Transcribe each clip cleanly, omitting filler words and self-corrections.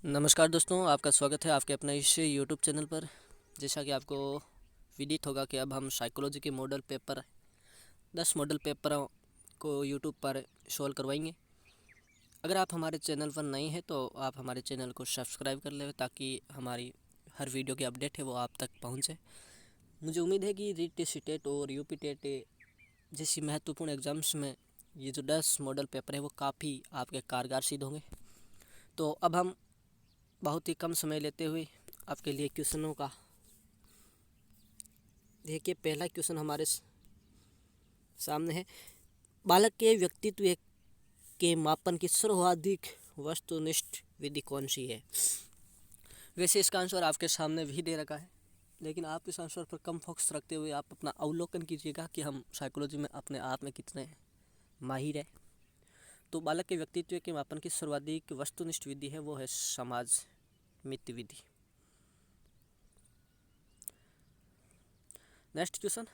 नमस्कार दोस्तों, आपका स्वागत है आपके अपने इस यूट्यूब चैनल पर। जैसा कि आपको विदित होगा कि अब हम साइकोलॉजी के मॉडल पेपर 10 मॉडल पेपरों को यूट्यूब पर सोल्व करवाएंगे। अगर आप हमारे चैनल पर नए हैं तो आप हमारे चैनल को सब्सक्राइब कर लें ताकि हमारी हर वीडियो की अपडेट है वो आप तक पहुंचे। मुझे उम्मीद है कि रीट टेट और यूपी टेट जैसी महत्वपूर्ण एग्ज़ाम्स में ये जो 10 मॉडल पेपर है वो काफ़ी आपके कारगर सिद्ध होंगे। तो अब हम बहुत ही कम समय लेते हुए आपके लिए क्वेश्चनों का देखिए। पहला क्वेश्चन हमारे सामने है, बालक के व्यक्तित्व के मापन की सर्वाधिक वस्तुनिष्ठ विधि कौन सी है। वैसे इसका आंसर आपके सामने भी दे रखा है, लेकिन आप इस आंसर पर कम फोकस रखते हुए आप अपना अवलोकन कीजिएगा कि हम साइकोलॉजी में अपने आप में कितने माहिर है। तो बालक के व्यक्तित्व के मापन की सर्वाधिक वस्तुनिष्ठ विधि है वो है समाज मित्र विधि। नेक्स्ट क्वेश्चन,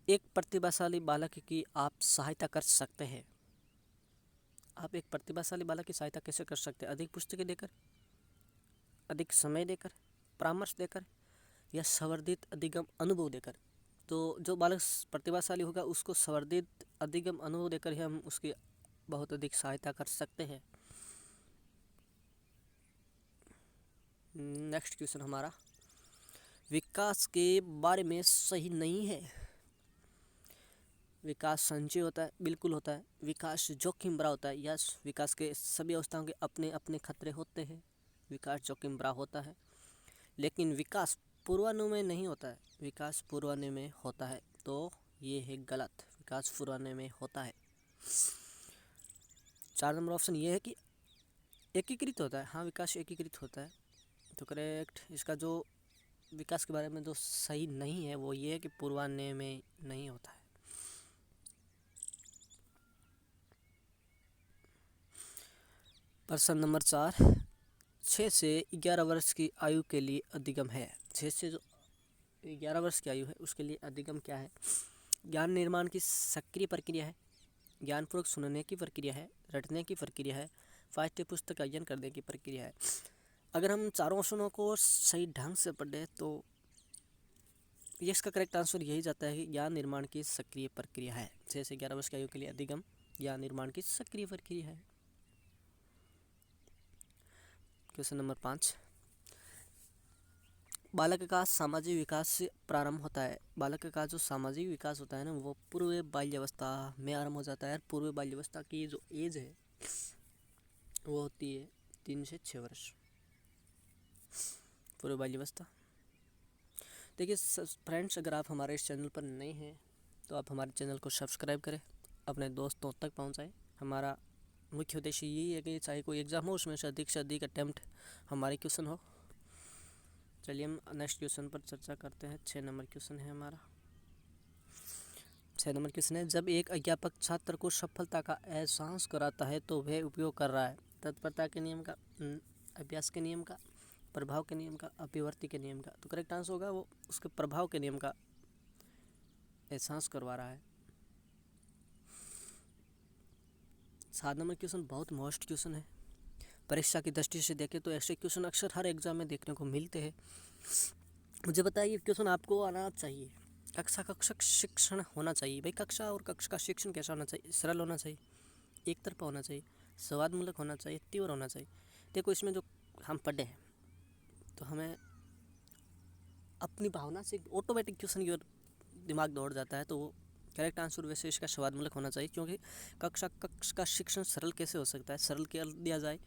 एक प्रतिभाशाली बालक की आप सहायता कर सकते हैं। आप एक प्रतिभाशाली बालक की सहायता कैसे कर सकते हैं? अधिक पुस्तकें देकर, अधिक समय देकर, परामर्श देकर या संवर्धित अधिगम अनुभव देकर। तो जो बालक प्रतिभाशाली होगा उसको संवर्धित अधिगम अनुभव देकर ही हम उसकी बहुत अधिक सहायता कर सकते हैं। नेक्स्ट क्वेश्चन हमारा, विकास के बारे में सही नहीं है। विकास संचय होता है, बिल्कुल होता है। विकास जोखिम भरा होता है, यस। विकास के सभी अवस्थाओं के अपने अपने खतरे होते हैं। विकास जोखिम भरा होता है, लेकिन विकास पूर्वानुमेय नहीं होता है। विकास पूर्वानुमेय होता है, तो ये है गलत। विकास पूर्वानुमेय होता है। 4 नंबर ऑप्शन ये है कि एकीकृत होता है। हाँ, विकास एकीकृत होता है, तो करेक्ट। इसका जो विकास के बारे में जो सही नहीं है वो ये है कि पूर्वानुमेय नहीं होता है। प्रश्न नंबर 4, 6 से 11 वर्ष की आयु के लिए अधिगम है। 6 से जो 11 वर्ष की आयु है उसके लिए अधिगम क्या है? ज्ञान निर्माण की सक्रिय प्रक्रिया है, ज्ञानपूर्वक सुनने की प्रक्रिया है, रटने की प्रक्रिया है, पाठ्य पुस्तक का अध्ययन करने की प्रक्रिया है। अगर हम चारों ऑप्शनों को सही ढंग से पढ़ें तो ये इसका करेक्ट आंसर यही जाता है कि ज्ञान निर्माण की सक्रिय प्रक्रिया है। 6 से 11 वर्ष की आयु के लिए अधिगम ज्ञान निर्माण की सक्रिय प्रक्रिया है। क्वेश्चन नंबर 5, बालक का सामाजिक विकास से प्रारंभ होता है। बालक का जो सामाजिक विकास होता है ना वो पूर्व बाल्यावस्था में आरंभ हो जाता है। पूर्व बाल्यावस्था की जो एज है वो होती है 3 से 6 वर्ष, पूर्व बाल्यावस्था। देखिए फ्रेंड्स, अगर आप हमारे इस चैनल पर नए हैं तो आप हमारे चैनल को सब्सक्राइब करें, अपने दोस्तों तक पहुंचाएं। हमारा मुख्य उद्देश्य यही है कि चाहे कोई एग्ज़ाम हो उसमें से अधिक अटैम्प्ट हमारे क्वेश्चन हो। चलिए हम नेक्स्ट क्वेश्चन पर चर्चा करते हैं। 6 नंबर क्वेश्चन है हमारा। 6 नंबर क्वेश्चन है, जब एक अध्यापक छात्र को सफलता का एहसास कराता है तो वह उपयोग कर रहा है तत्परता के नियम का, अभ्यास के नियम का, प्रभाव के नियम का, अभिवर्ती के नियम का। तो करेक्ट आंसर होगा वो उसके प्रभाव के नियम का एहसास करवा रहा है। 7 नंबर क्वेश्चन बहुत मोस्ट क्वेश्चन है। परीक्षा की दृष्टि से देखें तो ऐसे क्वेश्चन अक्सर हर एग्जाम में देखने को मिलते हैं। मुझे बताइए क्वेश्चन आपको आना चाहिए, कक्षा शिक्षण होना चाहिए। भाई कक्षा और कक्षा का शिक्षण कैसा होना चाहिए? सरल होना चाहिए, एक तरफा होना चाहिए, स्वादमूलक होना चाहिए, तीव्र होना चाहिए। देखो इसमें जो हम पढ़े हैं तो हमें अपनी भावना से ऑटोमेटिक क्वेश्चन की ओर दिमाग दौड़ जाता है, तो वो करेक्ट आंसर वैसे इसका स्वादमूलक होना चाहिए। क्योंकि कक्षा का शिक्षण सरल कैसे हो सकता है? सरल कर दिया जाए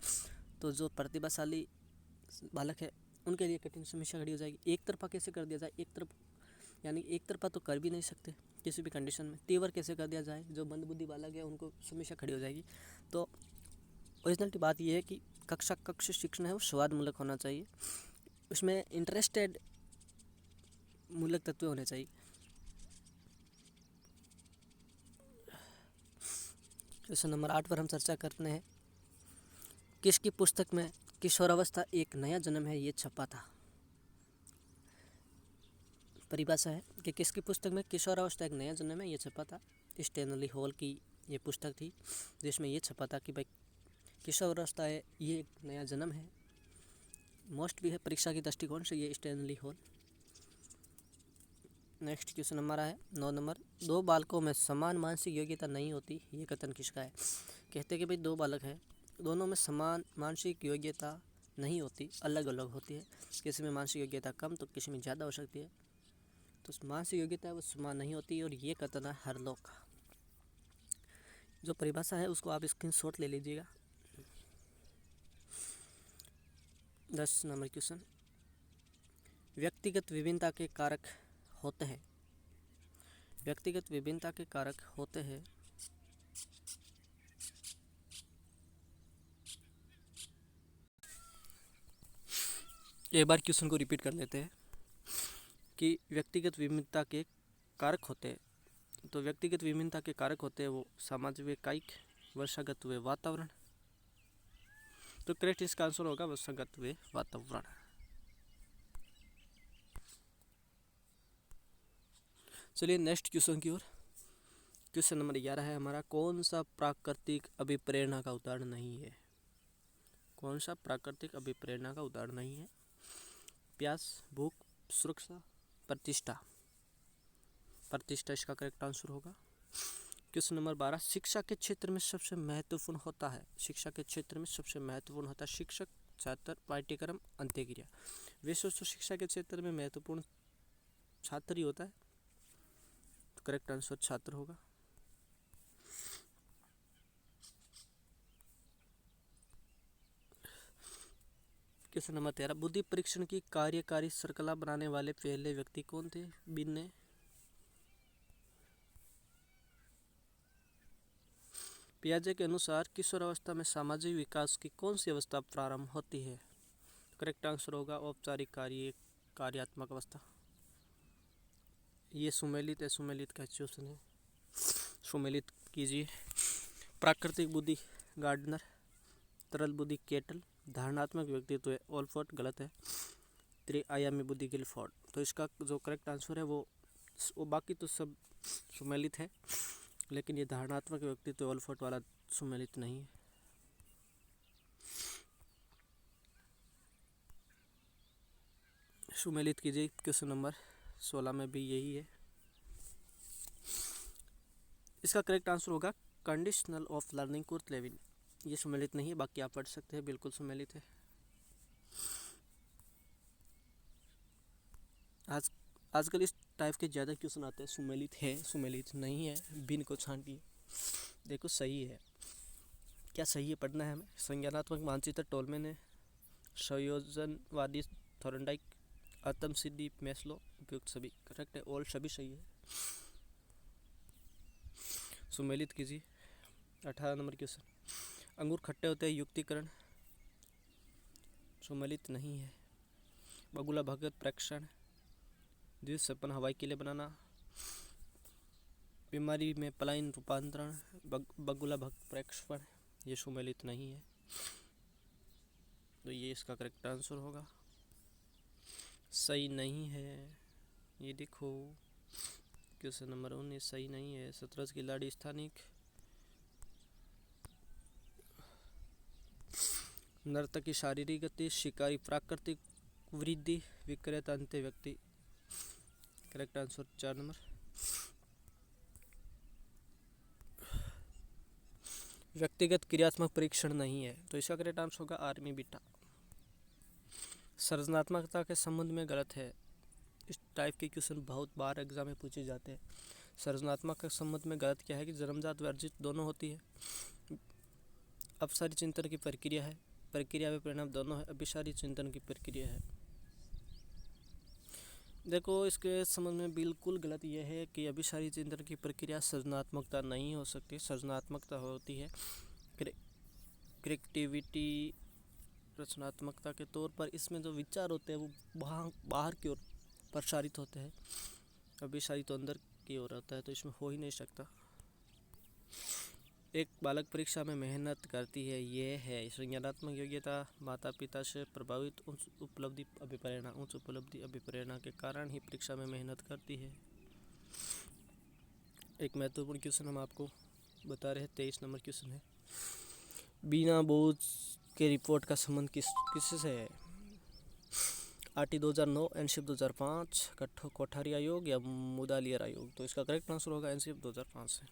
तो जो प्रतिभाशाली बालक है उनके लिए कठिन समस्या खड़ी हो जाएगी। एक तरफा कैसे कर दिया जाए? एक तरफ यानी एक तरफा तो कर भी नहीं सकते किसी भी कंडीशन में। तीव्र कैसे कर दिया जाए? जो मंदबुद्धि बालक है उनको समस्या खड़ी हो जाएगी। तो ओरिजिनल बात यह है कि कक्षा शिक्षण है वो स्वादमूलक होना चाहिए, उसमें इंटरेस्टेड मूलक तत्व होने चाहिए। क्वेश्चन नंबर 8 पर हम चर्चा करते हैं, किसकी पुस्तक में किशोरावस्था एक नया जन्म है ये छपा था? परिभाषा है कि किसकी पुस्तक में किशोरावस्था एक नया जन्म है ये छपा था? स्टैनली हॉल की ये पुस्तक थी जिसमें ये छपा था कि भाई किशोरावस्था है, ये एक नया जन्म है। मोस्ट भी है परीक्षा के दृष्टिकोण से ये स्टैनली हॉल। नेक्स्ट क्वेश्चन हमारा है 9 नंबर। दो बालकों में समान मानसिक योग्यता नहीं होती, ये कथन किसका है? कहते हैं कि भाई दो बालक हैं, दोनों में समान मानसिक योग्यता नहीं होती, अलग अलग होती है। किसी में मानसिक योग्यता कम तो किसी में ज़्यादा हो सकती है। तो मानसिक योग्यता है वो समान नहीं होती, और ये कथन है हरलोक का। जो परिभाषा है उसको आप स्क्रीनशॉट ले लीजिएगा। 10 नंबर क्वेश्चन। व्यक्तिगत विभिन्नता के कारक होते हैं। व्यक्तिगत विभिन्नता के कारक होते हैं। एक बार क्वेश्चन को रिपीट कर लेते हैं कि व्यक्तिगत विभिन्नता के कारक होते हैं। तो व्यक्तिगत विभिन्नता के कारक होते हैं वो सामाजिक व कायिक, वर्षागत व वातावरण। तो करेक्ट इसका आंसर होगा वर्षागत व वातावरण। चलिए नेक्स्ट क्वेश्चन की ओर। क्वेश्चन नंबर 11 है हमारा। कौन सा प्राकृतिक अभिप्रेरणा का उदाहरण नहीं है? कौन सा प्राकृतिक अभिप्रेरणा का उदाहरण नहीं है? प्यास, भूख, सुरक्षा, प्रतिष्ठा। प्रतिष्ठा इसका करेक्ट आंसर होगा। Question number 12। शिक्षा के क्षेत्र में सबसे महत्वपूर्ण होता है। शिक्षा के क्षेत्र में सबसे महत्वपूर्ण होता है शिक्षक, छात्र, पाठ्यक्रम, अंत्यक्रिया। वैसे तो शिक्षा के क्षेत्र में महत्वपूर्ण छात्र ही होता है, तो करेक्ट आंसर छात्र होगा। Question number 13। बुद्धि परीक्षण की कार्यकारी श्रृंखला बनाने वाले पहले व्यक्ति कौन थे? बिन्ने। पियाजे के अनुसार किशोरावस्था में सामाजिक विकास की कौन सी अवस्था प्रारंभ होती है? करेक्ट आंसर होगा औपचारिक कार्यात्मक अवस्था। ये सुमेलित है, सुमेलित का क्वेश्चन है, सुमेलित कीजिए। प्राकृतिक बुद्धि गार्डनर, तरल बुद्धि केटल, धारणात्मक व्यक्तित्व ओलफोर्ड, गलत है। त्रिआयामी बुद्धि गिलफोर्ड। तो इसका जो करेक्ट आंसर है वो बाकी तो सब सुमेलित है, लेकिन ये धारणात्मक व्यक्तित्व ओलफोर्ड वाला सुमेलित नहीं है। सुमेलित कीजिए। क्वेश्चन नंबर 16 में भी यही है। इसका करेक्ट आंसर होगा conditional of learning Kurt Lewin. ये सुमेलित नहीं है, बाकी आप पढ़ सकते हैं, बिल्कुल सुमेलित है। आजकल इस टाइप के ज़्यादा क्वेश्चन आते हैं, सुमेलित है, सुमेलित नहीं है, बिन को छांटिए। देखो सही है, क्या सही है पढ़ना है हमें। संज्ञानात्मक मानचित्र टोलमे ने, संयोजनवादी थॉर्नडाइक, आत्मसिद्धि मैस्लो, उपयुक्त सभी करेक्ट है, ऑल सभी सही है। सुमेलित कीजिए। 18 नंबर क्वेश्चन। अंगूर खट्टे होते हैं, युक्तिकरण। सुमेलित नहीं है। बगुला भगत प्रेक्षण, द्विसपन हवाई किले बनाना, बीमारी में पलायन रूपांतरण, बगुला भक्त प्रेक्षण, ये सुमेलित नहीं है, तो ये इसका करेक्ट आंसर होगा। सही नहीं है, ये देखो क्वेश्चन नंबर 19 सही नहीं है। शतरंज की लाड़ी स्थानिक, नर्तक की शारीरिक गति, शिकारी प्राकृतिक वृद्धि, विक्रेता अंत्य व्यक्ति। Correct answer 4 number. व्यक्तिगत क्रियात्मक परीक्षण नहीं है, तो इसका करेक्ट आंसर होगा आर्मी बीटा। सृजनात्मकता के संबंध में गलत है। इस टाइप के क्वेश्चन बहुत बार एग्जाम में पूछे जाते हैं। सृजनात्मक के संबंध में गलत क्या है कि जन्मजात व अर्जित दोनों होती है। अपसारी चिंतन की प्रक्रिया है, प्रक्रिया व परिणाम दोनों है, अभिसारी चिंतन की प्रक्रिया है। देखो इसके संबंध में बिल्कुल गलत यह है कि अभिसारी चिंतन की प्रक्रिया सृजनात्मकता नहीं हो सकती। सृजनात्मकता होती है क्रिएटिविटी, रचनात्मकता के तौर पर। इसमें जो विचार होते हैं वो बाहर की ओर प्रसारित होते हैं, अभिसारी तो अंदर की ओर होता है, तो इसमें हो ही नहीं सकता। एक बालक परीक्षा में मेहनत करती है, यह है संज्ञानात्मक योग्यता, माता पिता से प्रभावित उच्च उपलब्धि अभिप्रेरणा। उच्च उपलब्धि अभिप्रेरणा के कारण ही परीक्षा में मेहनत करती है। एक महत्वपूर्ण क्वेश्चन हम आपको बता रहे हैं, 23 नंबर क्वेश्चन है। बिना बोझ के रिपोर्ट का संबंध किससे है? आरटी 2009, एनशिप 2005, कोठारी आयोग या मुदालियर आयोग? तो इसका करेक्ट आंसर होगा एनशिप 2005 से।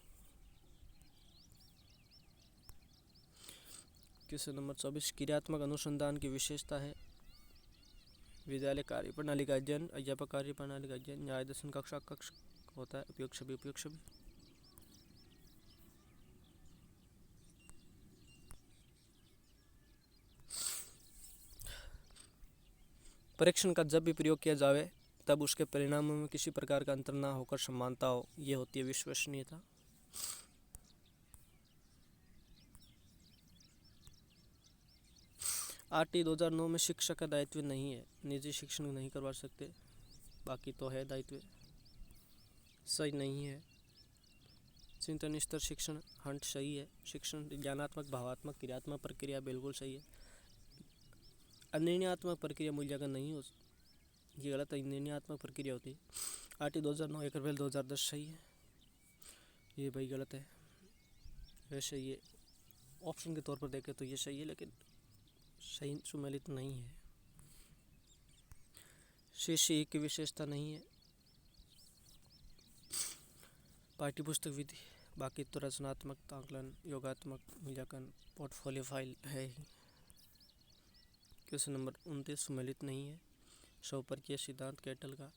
क्वेश्चन नंबर 24, क्रियात्मक अनुसंधान की विशेषता है? विद्यालय कार्य प्रणाली का अध्ययन, अध्यापक कार्य प्रणाली का अध्ययन, न्याय दर्शन कक्षा कक्ष होता है, उपयोग छवि, उपयोग छवि। परीक्षण का जब भी प्रयोग किया जावे तब उसके परिणामों में किसी प्रकार का अंतर ना होकर समानता हो, ये होती है विश्वसनीयता। आरटी 2009 में शिक्षक का दायित्व नहीं है, निजी शिक्षण नहीं करवा सकते, बाकी तो है दायित्व। सही नहीं है। चिंतन स्तर शिक्षण हंट सही है। शिक्षण ज्ञानात्मक, भावात्मक, क्रियात्मक प्रक्रिया बिल्कुल सही है। अनिर्णयात्मक प्रक्रिया मूल्यांकन नहीं हो, ये गलत है, निर्णयात्मक प्रक्रिया होती है। आरटी 2009 1 अप्रैल 2010 सही है, ये भाई गलत है। वैसे ये ऑप्शन के तौर पर देखें तो ये सही है, लेकिन सही सुमेलित नहीं है। शिष्य की विशेषता नहीं है। पाठ्यपुस्तक विधि, बाकी तो रचनात्मक, आकलन, योगात्मक, मूल्यांकन, पोर्टफोलियो फाइल है ही। क्वेश्चन नंबर 29 सुमेलित नहीं है। स्वप्रक्रिया सिद्धांत कैटल का,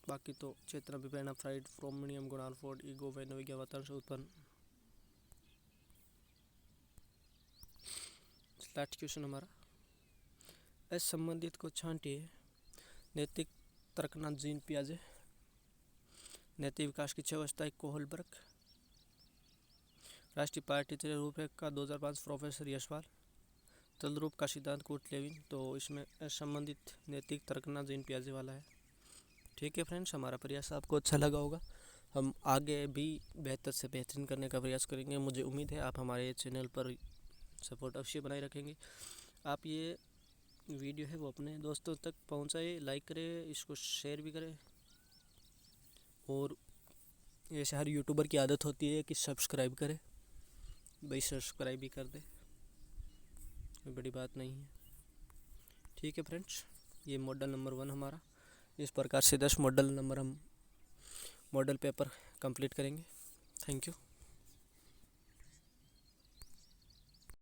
बाकी तो चेतना विप्रेरणा फ्राइड, फ्रोमिनियम गुणानफोर्ड, ईगो वैनोविज्ञा वातावरण से उत्पन्न। लास्ट क्वेश्चन हमारा, असंबंधित को छांटिए। नैतिक तर्कना जीन पियाजे, नैतिक विकास की 6 अवस्थाएं कोहलबर्ग, राष्ट्रीय पार्टी रूपरेखा 2005 प्रोफेसर यशपाल, तलरूप का सिद्धांत कूट लेविन। तो इसमें असंबंधित नैतिक तर्कना जीन पियाजे वाला है। ठीक है फ्रेंड्स, हमारा प्रयास आपको अच्छा लगा होगा। हम आगे भी बेहतर से बेहतरीन करने का प्रयास करेंगे। मुझे उम्मीद है आप हमारे चैनल पर सपोर्ट अवश्य बनाए रखेंगे। आप ये वीडियो है वो अपने दोस्तों तक पहुंचाए, लाइक करें, इसको शेयर भी करें। और ऐसे हर यूट्यूबर की आदत होती है कि सब्सक्राइब करें, भाई सब्सक्राइब भी कर दे, कोई बड़ी बात नहीं है। ठीक है फ्रेंड्स, ये मॉडल नंबर 1 हमारा। इस प्रकार से 10 मॉडल नंबर हम मॉडल पेपर कंप्लीट करेंगे। Thank you.